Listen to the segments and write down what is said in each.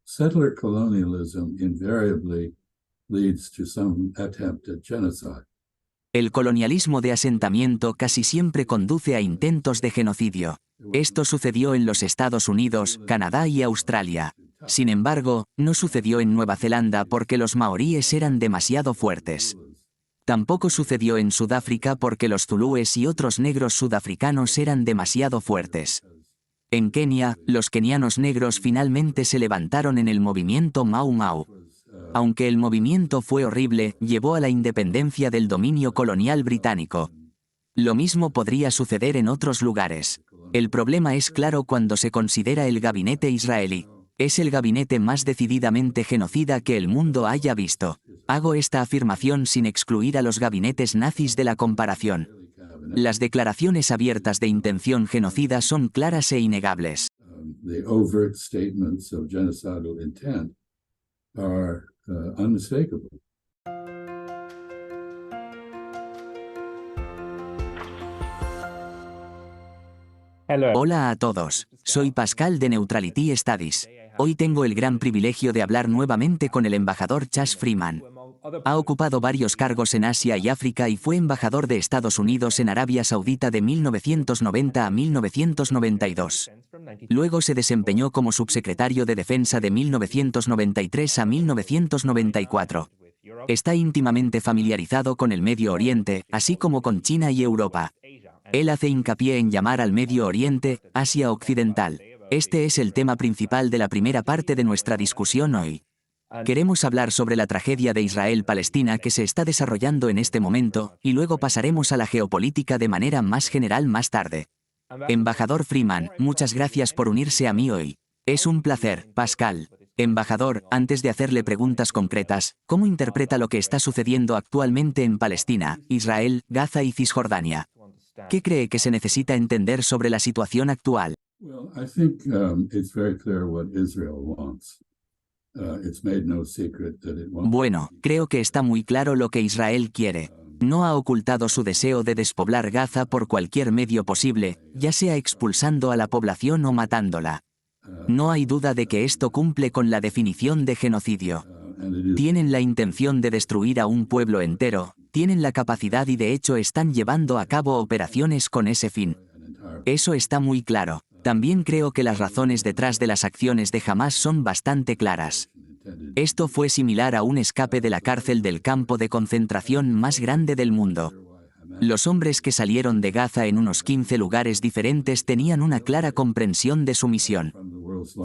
settler colonialism invariably leads to some attempt at genocide. El colonialismo de asentamiento casi siempre conduce a intentos de genocidio. Esto sucedió en los Estados Unidos, Canadá y Australia. Sin embargo, no sucedió en Nueva Zelanda porque los maoríes eran demasiado fuertes. Tampoco sucedió en Sudáfrica porque los zulúes y otros negros sudafricanos eran demasiado fuertes. En Kenia, los kenianos negros finalmente se levantaron en el movimiento Mau Mau. Aunque el movimiento fue horrible, llevó a la independencia del dominio colonial británico. Lo mismo podría suceder en otros lugares. El problema es claro cuando se considera el gabinete israelí. Es el gabinete más decididamente genocida que el mundo haya visto. Hago esta afirmación sin excluir a los gabinetes nazis de la comparación. Las declaraciones abiertas de intención genocida son claras e innegables. The overt statements of genocidal intent are unmistakable. Hola a todos, soy Pascal de Neutrality Studies. Hoy tengo el gran privilegio de hablar nuevamente con el embajador Chas Freeman. Ha ocupado varios cargos en Asia y África y fue embajador de Estados Unidos en Arabia Saudita de 1990 a 1992. Luego se desempeñó como subsecretario de Defensa de 1993 a 1994. Está íntimamente familiarizado con el Medio Oriente, así como con China y Europa. Él hace hincapié en llamar al Medio Oriente, Asia Occidental. Este es el tema principal de la primera parte de nuestra discusión hoy. Queremos hablar sobre la tragedia de Israel-Palestina que se está desarrollando en este momento, y luego pasaremos a la geopolítica de manera más general más tarde. Embajador Freeman, muchas gracias por unirse a mí hoy. Es un placer, Pascal. Embajador, antes de hacerle preguntas concretas, ¿cómo interpreta lo que está sucediendo actualmente en Palestina, Israel, Gaza y Cisjordania? ¿Qué cree que se necesita entender sobre la situación actual? Well, I think it's very clear what Israel wants. It's made no secret that it wants. Bueno, creo que está muy claro lo que Israel quiere. No ha ocultado su deseo de despoblar Gaza por cualquier medio posible, ya sea expulsando a la población o matándola. No hay duda de que esto cumple con la definición de genocidio. Tienen la intención de destruir a un pueblo entero, tienen la capacidad y de hecho están llevando a cabo operaciones con ese fin. Eso está muy claro. También creo que las razones detrás de las acciones de Hamás son bastante claras. Esto fue similar a un escape de la cárcel del campo de concentración más grande del mundo. Los hombres que salieron de Gaza en unos 15 lugares diferentes tenían una clara comprensión de su misión.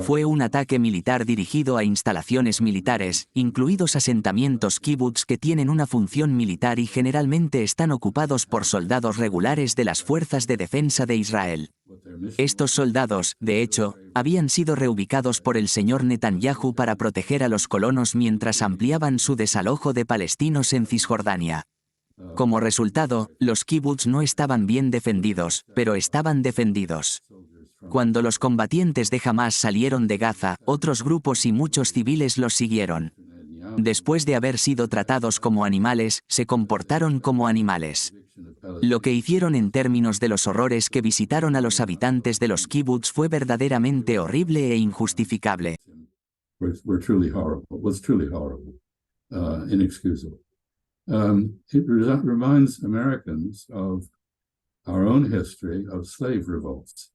Fue un ataque militar dirigido a instalaciones militares, incluidos asentamientos kibutz que tienen una función militar y generalmente están ocupados por soldados regulares de las fuerzas de defensa de Israel. Estos soldados, de hecho, habían sido reubicados por el señor Netanyahu para proteger a los colonos mientras ampliaban su desalojo de palestinos en Cisjordania. Como resultado, los kibutz no estaban bien defendidos, pero estaban defendidos. Cuando los combatientes de Hamás salieron de Gaza, otros grupos y muchos civiles los siguieron. Después de haber sido tratados como animales, se comportaron como animales. Lo que hicieron en términos de los horrores que visitaron a los habitantes de los kibutz fue verdaderamente horrible e injustificable. Were truly horrible. Was truly horrible, inexcusable. It reminds Americans of our own history of slave revolts.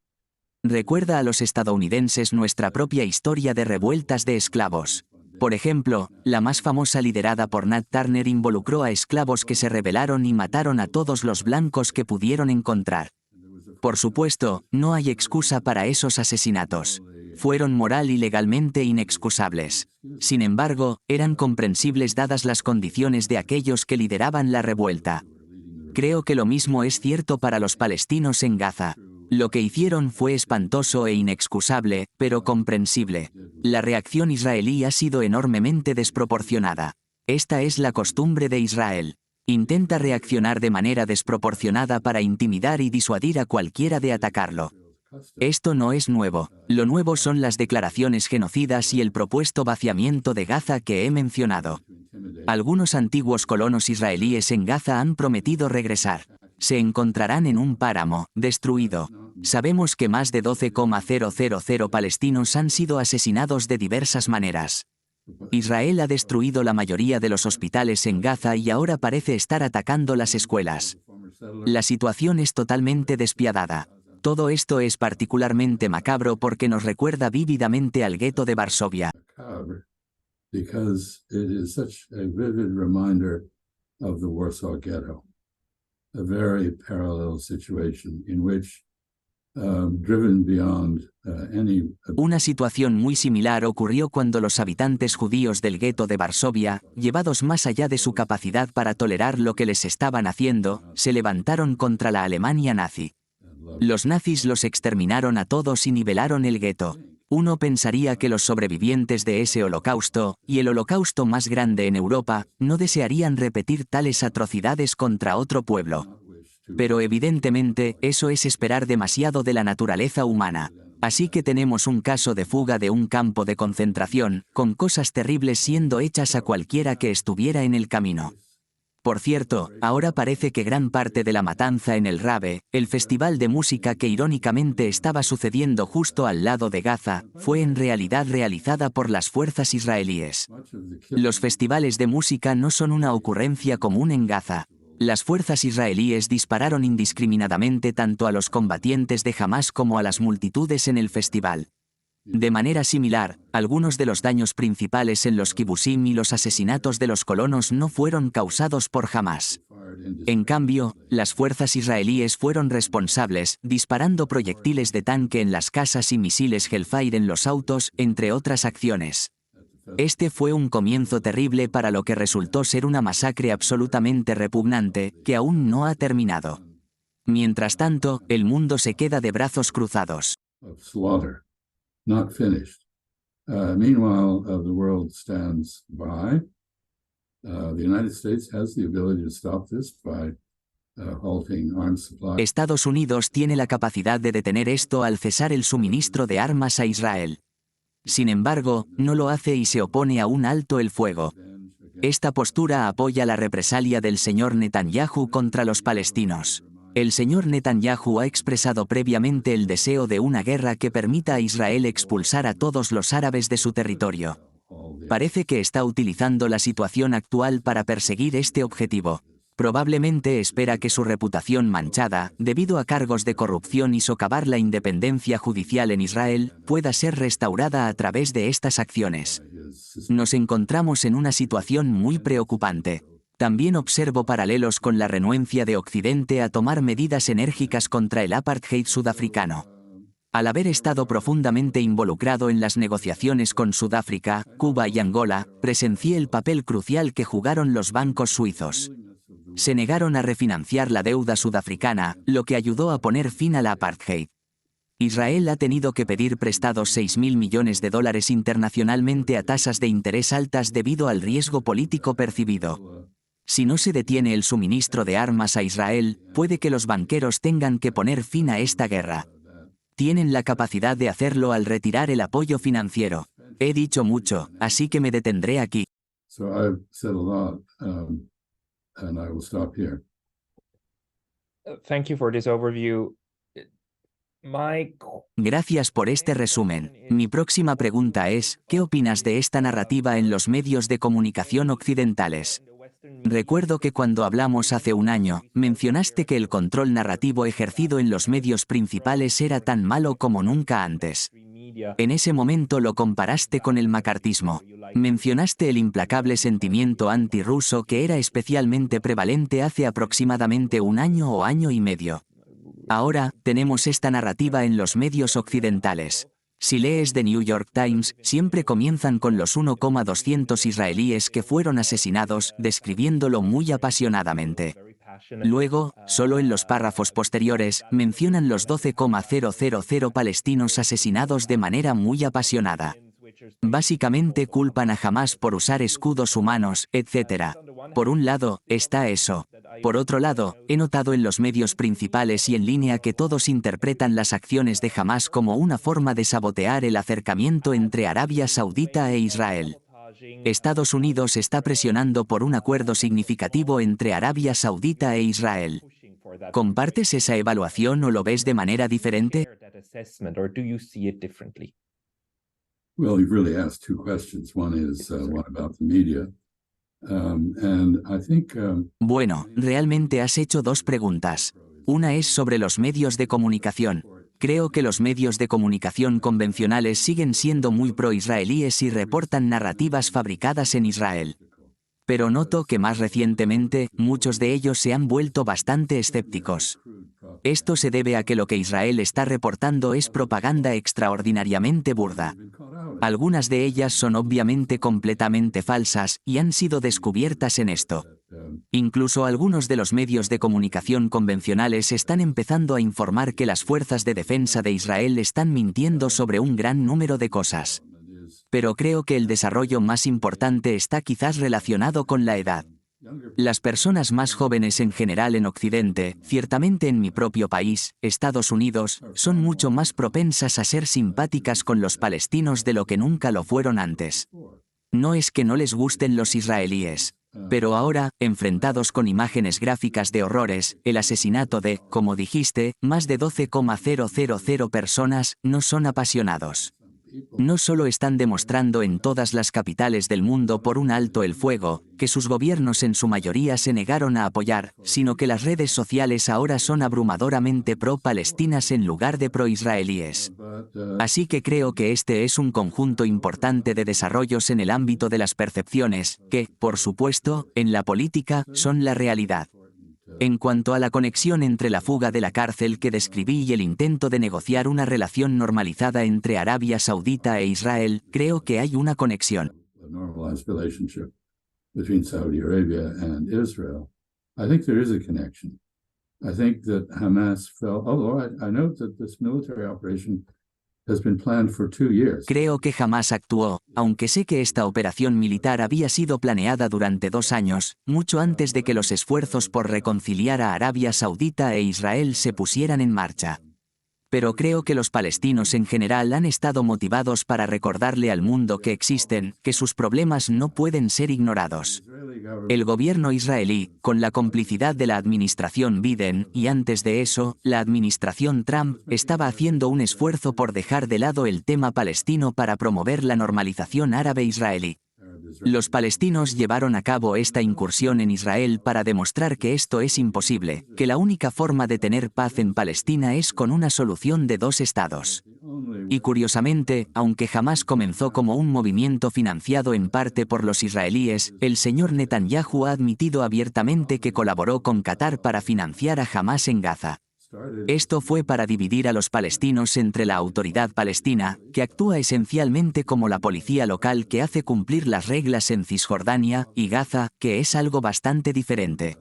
Recuerda a los estadounidenses nuestra propia historia de revueltas de esclavos. Por ejemplo, la más famosa liderada por Nat Turner involucró a esclavos que se rebelaron y mataron a todos los blancos que pudieron encontrar. Por supuesto, no hay excusa para esos asesinatos. Fueron moral y legalmente inexcusables. Sin embargo, eran comprensibles dadas las condiciones de aquellos que lideraban la revuelta. Creo que lo mismo es cierto para los palestinos en Gaza. Lo que hicieron fue espantoso e inexcusable, pero comprensible. La reacción israelí ha sido enormemente desproporcionada. Esta es la costumbre de Israel. Intenta reaccionar de manera desproporcionada para intimidar y disuadir a cualquiera de atacarlo. Esto no es nuevo. Lo nuevo son las declaraciones genocidas y el propuesto vaciamiento de Gaza que he mencionado. Algunos antiguos colonos israelíes en Gaza han prometido regresar. Se encontrarán en un páramo, destruido. Sabemos que más de 12,000 palestinos han sido asesinados de diversas maneras. Israel ha destruido la mayoría de los hospitales en Gaza y ahora parece estar atacando las escuelas. La situación es totalmente despiadada. Todo esto es particularmente macabro porque nos recuerda vívidamente al gueto de Varsovia. Because it is such a vivid reminder of the Warsaw Ghetto, a very parallel situation in which, driven beyond any... Una situación muy similar ocurrió cuando los habitantes judíos del gueto de Varsovia, llevados más allá de su capacidad para tolerar lo que les estaban haciendo, se levantaron contra la Alemania nazi. Los nazis los exterminaron a todos y nivelaron el gueto. Uno pensaría que los sobrevivientes de ese holocausto, y el holocausto más grande en Europa, no desearían repetir tales atrocidades contra otro pueblo. Pero evidentemente, eso es esperar demasiado de la naturaleza humana. Así que tenemos un caso de fuga de un campo de concentración, con cosas terribles siendo hechas a cualquiera que estuviera en el camino. Por cierto, ahora parece que gran parte de la matanza en el Rabe, el festival de música que irónicamente estaba sucediendo justo al lado de Gaza, fue en realidad realizada por las fuerzas israelíes. Los festivales de música no son una ocurrencia común en Gaza. Las fuerzas israelíes dispararon indiscriminadamente tanto a los combatientes de Hamás como a las multitudes en el festival. De manera similar, algunos de los daños principales en los kibusim y los asesinatos de los colonos no fueron causados por Hamás. En cambio, las fuerzas israelíes fueron responsables, disparando proyectiles de tanque en las casas y misiles Hellfire en los autos, entre otras acciones. Este fue un comienzo terrible para lo que resultó ser una masacre absolutamente repugnante, que aún no ha terminado. Mientras tanto, el mundo se queda de brazos cruzados. Not finished. Meanwhile, the world stands by. The United States has the ability to stop this by halting arms supply. Estados Unidos tiene la capacidad de detener esto al cesar el suministro de armas a Israel. Sin embargo, no lo hace y se opone a un alto el fuego. Esta postura apoya la represalia del señor Netanyahu contra los palestinos. El señor Netanyahu ha expresado previamente el deseo de una guerra que permita a Israel expulsar a todos los árabes de su territorio. Parece que está utilizando la situación actual para perseguir este objetivo. Probablemente espera que su reputación manchada, debido a cargos de corrupción y socavar la independencia judicial en Israel, pueda ser restaurada a través de estas acciones. Nos encontramos en una situación muy preocupante. También observo paralelos con la renuencia de Occidente a tomar medidas enérgicas contra el apartheid sudafricano. Al haber estado profundamente involucrado en las negociaciones con Sudáfrica, Cuba y Angola, presencié el papel crucial que jugaron los bancos suizos. Se negaron a refinanciar la deuda sudafricana, lo que ayudó a poner fin al apartheid. Israel ha tenido que pedir prestados $6.000 millones internacionalmente a tasas de interés altas debido al riesgo político percibido. Si no se detiene el suministro de armas a Israel, puede que los banqueros tengan que poner fin a esta guerra. Tienen la capacidad de hacerlo al retirar el apoyo financiero. He dicho mucho, así que me detendré aquí. So I've said a lot, and I will stop here. Thank you for this overview. Gracias por este resumen. Mi próxima pregunta es, ¿qué opinas de esta narrativa en los medios de comunicación occidentales? Recuerdo que cuando hablamos hace un año, mencionaste que el control narrativo ejercido en los medios principales era tan malo como nunca antes. En ese momento lo comparaste con el macartismo. Mencionaste el implacable sentimiento antirruso que era especialmente prevalente hace aproximadamente un año o año y medio. Ahora, tenemos esta narrativa en los medios occidentales. Si lees The New York Times, siempre comienzan con los 1,200 israelíes que fueron asesinados, describiéndolo muy apasionadamente. Luego, solo en los párrafos posteriores, mencionan los 12,000 palestinos asesinados de manera muy apasionada. Básicamente culpan a Hamás por usar escudos humanos, etc. Por un lado, está eso. Por otro lado, he notado en los medios principales y en línea que todos interpretan las acciones de Hamás como una forma de sabotear el acercamiento entre Arabia Saudita e Israel. Estados Unidos está presionando por un acuerdo significativo entre Arabia Saudita e Israel. ¿Compartes esa evaluación o lo ves de manera diferente? Well, you've really asked two questions. One is what about the media? And I think Bueno, realmente has hecho dos preguntas. Una es sobre los medios de comunicación. Creo que los medios de comunicación convencionales siguen siendo muy pro-israelíes y reportan narrativas fabricadas en Israel. Pero noto que más recientemente, muchos de ellos se han vuelto bastante escépticos. Esto se debe a que lo que Israel está reportando es propaganda extraordinariamente burda. Algunas de ellas son obviamente completamente falsas y han sido descubiertas en esto. Incluso algunos de los medios de comunicación convencionales están empezando a informar que las fuerzas de defensa de Israel están mintiendo sobre un gran número de cosas. Pero creo que el desarrollo más importante está quizás relacionado con la edad. Las personas más jóvenes en general en Occidente, ciertamente en mi propio país, Estados Unidos, son mucho más propensas a ser simpáticas con los palestinos de lo que nunca lo fueron antes. No es que no les gusten los israelíes. Pero ahora, enfrentados con imágenes gráficas de horrores, el asesinato de, como dijiste, más de 12,000 personas, no son apasionados. No solo están demostrando en todas las capitales del mundo por un alto el fuego, que sus gobiernos en su mayoría se negaron a apoyar, sino que las redes sociales ahora son abrumadoramente pro-palestinas en lugar de pro-israelíes. Así que creo que este es un conjunto importante de desarrollos en el ámbito de las percepciones, que, por supuesto, en la política, son la realidad. En cuanto a la conexión entre la fuga de la cárcel que describí y el intento de negociar una relación normalizada entre Arabia Saudita e Israel, creo que hay una conexión. a normalized relationship between Saudi Arabia and Israel. I think there is a connection. I think that Hamas felt, although I note that this military operation has been planned for 2 years. Creo que jamás actuó, aunque sé que esta operación militar había sido planeada durante 2 años, mucho antes de que los esfuerzos por reconciliar a Arabia Saudita e Israel se pusieran en marcha. Pero creo que los palestinos en general han estado motivados para recordarle al mundo que existen, que sus problemas no pueden ser ignorados. El gobierno israelí, con la complicidad de la administración Biden y antes de eso, la administración Trump, estaba haciendo un esfuerzo por dejar de lado el tema palestino para promover la normalización árabe-israelí. Los palestinos llevaron a cabo esta incursión en Israel para demostrar que esto es imposible, que la única forma de tener paz en Palestina es con una solución de 2 estados. Y curiosamente, aunque jamás comenzó como un movimiento financiado en parte por los israelíes, el señor Netanyahu ha admitido abiertamente que colaboró con Qatar para financiar a Hamás en Gaza. Esto fue para dividir a los palestinos entre la autoridad palestina, que actúa esencialmente como la policía local que hace cumplir las reglas en Cisjordania, y Gaza, que es algo bastante diferente.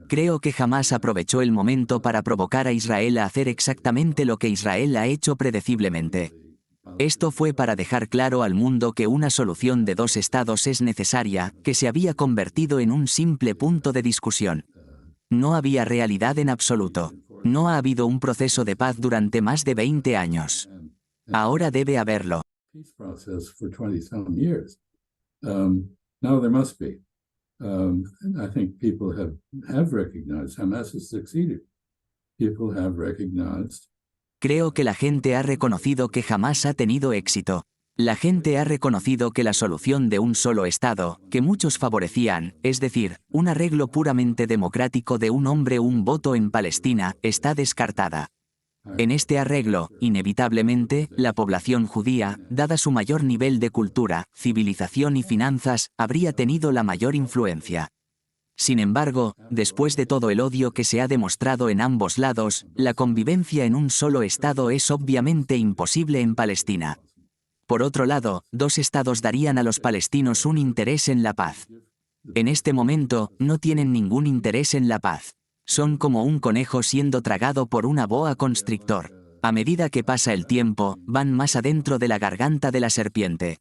Creo que jamás aprovechó el momento para provocar a Israel a hacer exactamente lo que Israel ha hecho predeciblemente. Esto fue para dejar claro al mundo que una solución de 2 estados es necesaria, que se había convertido en un simple punto de discusión. No había realidad en absoluto. No ha habido un proceso de paz durante más de 20 años. Ahora debe haberlo. Peace process for 20-some years. Now there must be. I think people have recognized Hamas has succeeded. People have recognized. Creo que la gente ha reconocido que jamás ha tenido éxito. La gente ha reconocido que la solución de un solo Estado, que muchos favorecían, es decir, un arreglo puramente democrático de un hombre un voto en Palestina, está descartada. En este arreglo, inevitablemente, la población judía, dada su mayor nivel de cultura, civilización y finanzas, habría tenido la mayor influencia. Sin embargo, después de todo el odio que se ha demostrado en ambos lados, la convivencia en un solo Estado es obviamente imposible en Palestina. Por otro lado, 2 estados darían a los palestinos un interés en la paz. En este momento, no tienen ningún interés en la paz. Son como un conejo siendo tragado por una boa constrictor. A medida que pasa el tiempo, van más adentro de la garganta de la serpiente.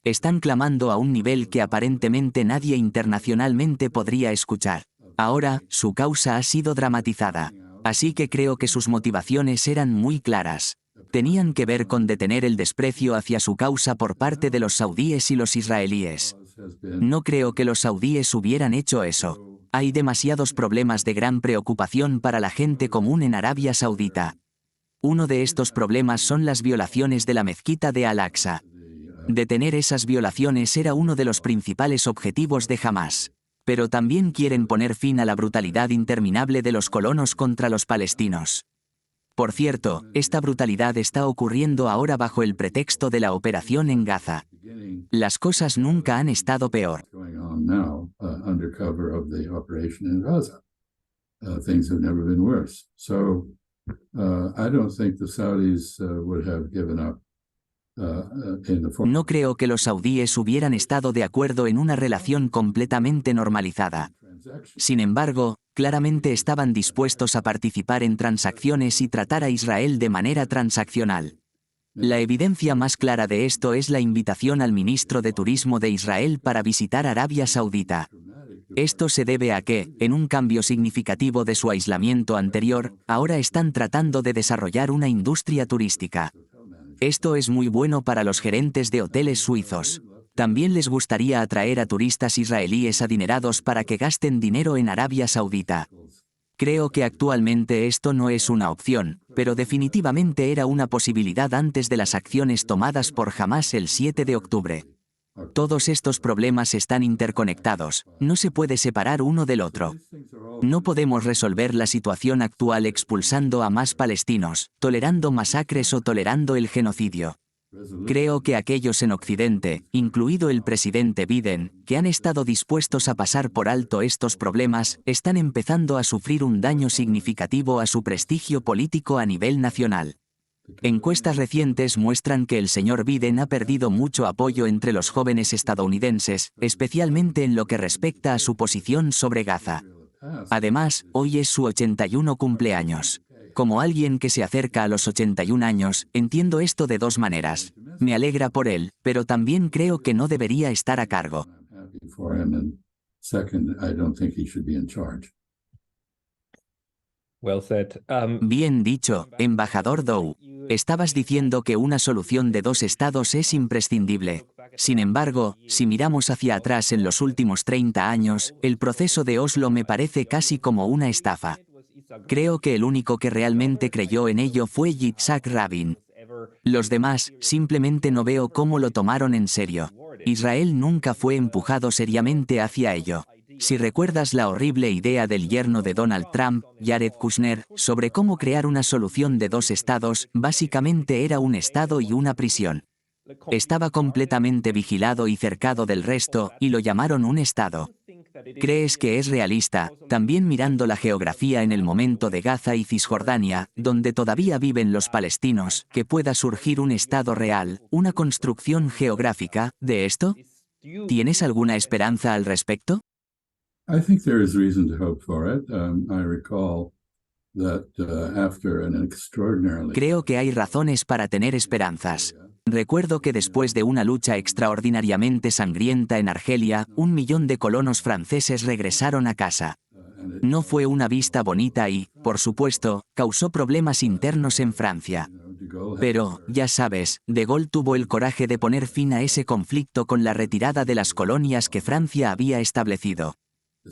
Están clamando a un nivel que aparentemente nadie internacionalmente podría escuchar. Ahora, su causa ha sido dramatizada. Así que creo que sus motivaciones eran muy claras. Tenían que ver con detener el desprecio hacia su causa por parte de los saudíes y los israelíes. No creo que los saudíes hubieran hecho eso. Hay demasiados problemas de gran preocupación para la gente común en Arabia Saudita. Uno de estos problemas son las violaciones de la mezquita de Al-Aqsa. Detener esas violaciones era uno de los principales objetivos de Hamás. Pero también quieren poner fin a la brutalidad interminable de los colonos contra los palestinos. Por cierto, esta brutalidad está ocurriendo ahora bajo el pretexto de la operación en Gaza. Las cosas nunca han estado peor. Going on now, under cover of the operation in Gaza. Things have never been worse. So I don't think the Saudis would have given up in the form. No creo que los saudíes hubieran estado de acuerdo en una relación completamente normalizada. Sin embargo, claramente estaban dispuestos a participar en transacciones y tratar a Israel de manera transaccional. La evidencia más clara de esto es la invitación al ministro de Turismo de Israel para visitar Arabia Saudita. Esto se debe a que, en un cambio significativo de su aislamiento anterior, ahora están tratando de desarrollar una industria turística. Esto es muy bueno para los gerentes de hoteles suizos. También les gustaría atraer a turistas israelíes adinerados para que gasten dinero en Arabia Saudita. Creo que actualmente esto no es una opción, pero definitivamente era una posibilidad antes de las acciones tomadas por Hamás el 7 de octubre. Todos estos problemas están interconectados, no se puede separar uno del otro. No podemos resolver la situación actual expulsando a más palestinos, tolerando masacres o tolerando el genocidio. Creo que aquellos en Occidente, incluido el presidente Biden, que han estado dispuestos a pasar por alto estos problemas, están empezando a sufrir un daño significativo a su prestigio político a nivel nacional. Encuestas recientes muestran que el señor Biden ha perdido mucho apoyo entre los jóvenes estadounidenses, especialmente en lo que respecta a su posición sobre Gaza. Además, hoy es su 81 cumpleaños. Como alguien que se acerca a los 81 años, entiendo esto de dos maneras. Me alegra por él, pero también creo que no debería estar a cargo. Well said. Bien dicho, embajador Dow. Estabas diciendo que una solución de dos estados es imprescindible. Sin embargo, si miramos hacia atrás en los últimos 30 años, el proceso de Oslo me parece casi como una estafa. Creo que el único que realmente creyó en ello fue Yitzhak Rabin. Los demás, simplemente no veo cómo lo tomaron en serio. Israel nunca fue empujado seriamente hacia ello. Si recuerdas la horrible idea del yerno de Donald Trump, Jared Kushner, sobre cómo crear una solución de dos estados, básicamente era un estado y una prisión. Estaba completamente vigilado y cercado del resto, y lo llamaron un estado. ¿Crees que es realista, también mirando la geografía en el momento de Gaza y Cisjordania, donde todavía viven los palestinos, que pueda surgir un estado real, una construcción geográfica, de esto? ¿Tienes alguna esperanza al respecto? I think there is reason to hope for it. I recall that after an extraordinarily Creo que hay razones para tener esperanzas. Recuerdo que después de una lucha extraordinariamente sangrienta en Argelia, 1 millón de colonos franceses regresaron a casa. No fue una vista bonita y, por supuesto, causó problemas internos en Francia. Pero, ya sabes, De Gaulle tuvo el coraje de poner fin a ese conflicto con la retirada de las colonias que Francia había establecido.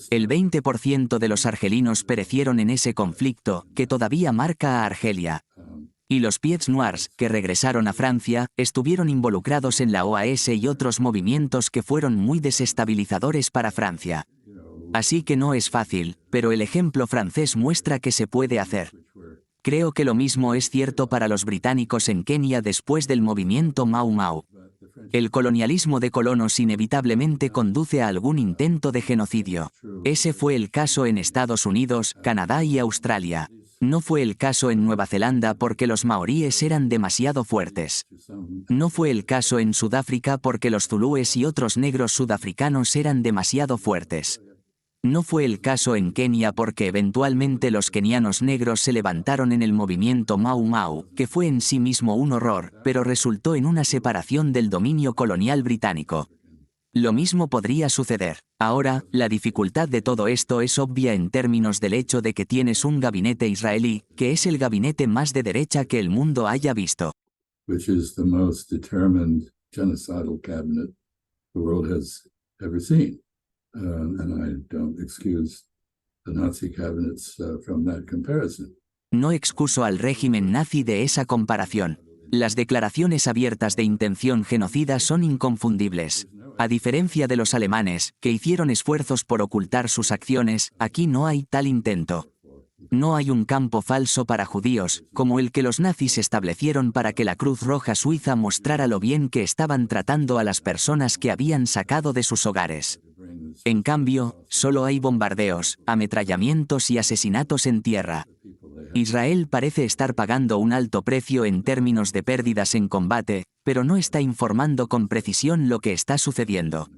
El 20% de los argelinos perecieron en ese conflicto, que todavía marca a Argelia. Y los Pieds Noirs, que regresaron a Francia, estuvieron involucrados en la OAS y otros movimientos que fueron muy desestabilizadores para Francia. Así que no es fácil, pero el ejemplo francés muestra que se puede hacer. Creo que lo mismo es cierto para los británicos en Kenia después del movimiento Mau Mau. El colonialismo de colonos inevitablemente conduce a algún intento de genocidio. Ese fue el caso en Estados Unidos, Canadá y Australia. No fue el caso en Nueva Zelanda porque los maoríes eran demasiado fuertes. No fue el caso en Sudáfrica porque los zulúes y otros negros sudafricanos eran demasiado fuertes. No fue el caso en Kenia porque eventualmente los kenianos negros se levantaron en el movimiento Mau Mau, que fue en sí mismo un horror, pero resultó en una separación del dominio colonial británico. Lo mismo podría suceder. Ahora, la dificultad de todo esto es obvia en términos del hecho de que tienes un gabinete israelí, que es el gabinete más de derecha que el mundo haya visto. which is the most determined genocidal cabinet the world has ever seen. And I don't excuse the Nazi cabinets from that comparison. No excuso al régimen nazi de esa comparación. Las declaraciones abiertas de intención genocida son inconfundibles. A diferencia de los alemanes, que hicieron esfuerzos por ocultar sus acciones, aquí no hay tal intento. No hay un campo falso para judíos, como el que los nazis establecieron para que la Cruz Roja Suiza mostrara lo bien que estaban tratando a las personas que habían sacado de sus hogares. En cambio, solo hay bombardeos, ametrallamientos y asesinatos en tierra. Israel parece estar pagando un alto precio en términos de pérdidas en combate, pero no está informando con precisión lo que está sucediendo.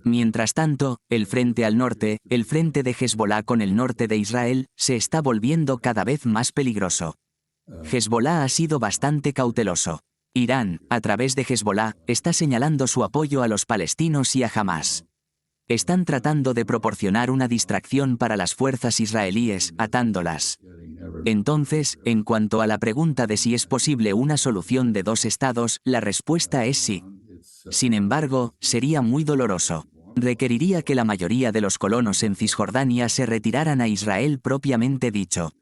Mientras tanto, el frente al norte, el frente de Hezbollah con el norte de Israel, se está volviendo cada vez más peligroso. Hezbollah ha sido bastante cauteloso. Irán, a través de Hezbollah, está señalando su apoyo a los palestinos y a Hamás. Están tratando de proporcionar una distracción para las fuerzas israelíes, atándolas. Entonces, en cuanto a la pregunta de si es posible una solución de dos estados, la respuesta es sí. Sin embargo, sería muy doloroso. Requeriría que la mayoría de los colonos en Cisjordania se retiraran a Israel propiamente dicho.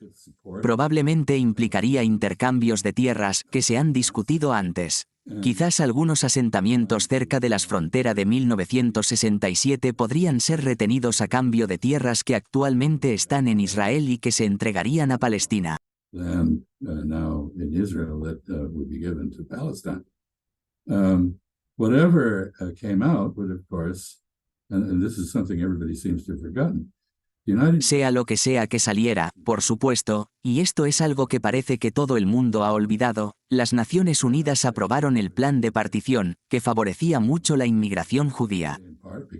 Probablemente implicaría intercambios de tierras que se han discutido antes. Quizás algunos asentamientos cerca de las fronteras de 1967 podrían ser retenidos a cambio de tierras que actualmente están en Israel y que se entregarían a Palestina. Whatever came out would, of course, and this is something everybody seems to have forgotten. Sea lo que sea que saliera, por supuesto, y esto es algo que parece que todo el mundo ha olvidado, las Naciones Unidas aprobaron el plan de partición, que favorecía mucho la inmigración judía.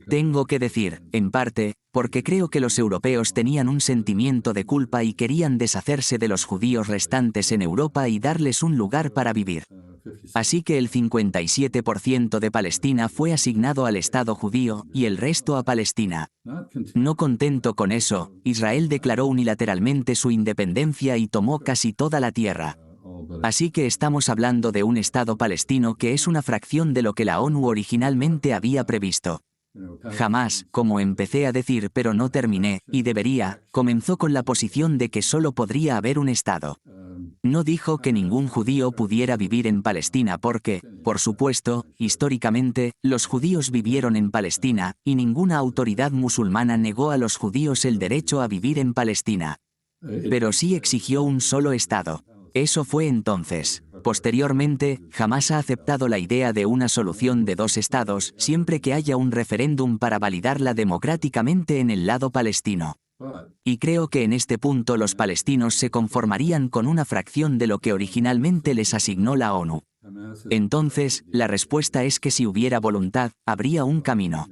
Tengo que decir, en parte, porque creo que los europeos tenían un sentimiento de culpa y querían deshacerse de los judíos restantes en Europa y darles un lugar para vivir. Así que el 57% de Palestina fue asignado al Estado judío y el resto a Palestina. No contento con eso, Israel declaró unilateralmente su independencia y tomó casi toda la tierra. Así que estamos hablando de un Estado palestino que es una fracción de lo que la ONU originalmente había previsto. Jamás, como empecé a decir pero no terminé, y debería, comenzó con la posición de que solo podría haber un Estado. No dijo que ningún judío pudiera vivir en Palestina porque, por supuesto, históricamente, los judíos vivieron en Palestina, y ninguna autoridad musulmana negó a los judíos el derecho a vivir en Palestina. Pero sí exigió un solo Estado. Eso fue entonces. Posteriormente, jamás ha aceptado la idea de una solución de dos estados siempre que haya un referéndum para validarla democráticamente en el lado palestino. Y creo que en este punto los palestinos se conformarían con una fracción de lo que originalmente les asignó la ONU. Entonces, la respuesta es que si hubiera voluntad, habría un camino.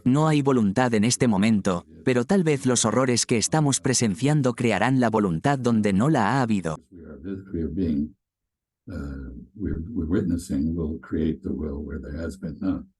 No hay voluntad en este momento, pero tal vez los horrores que estamos presenciando crearán la voluntad donde no la ha habido. We're witnessing will create the will where there has been none.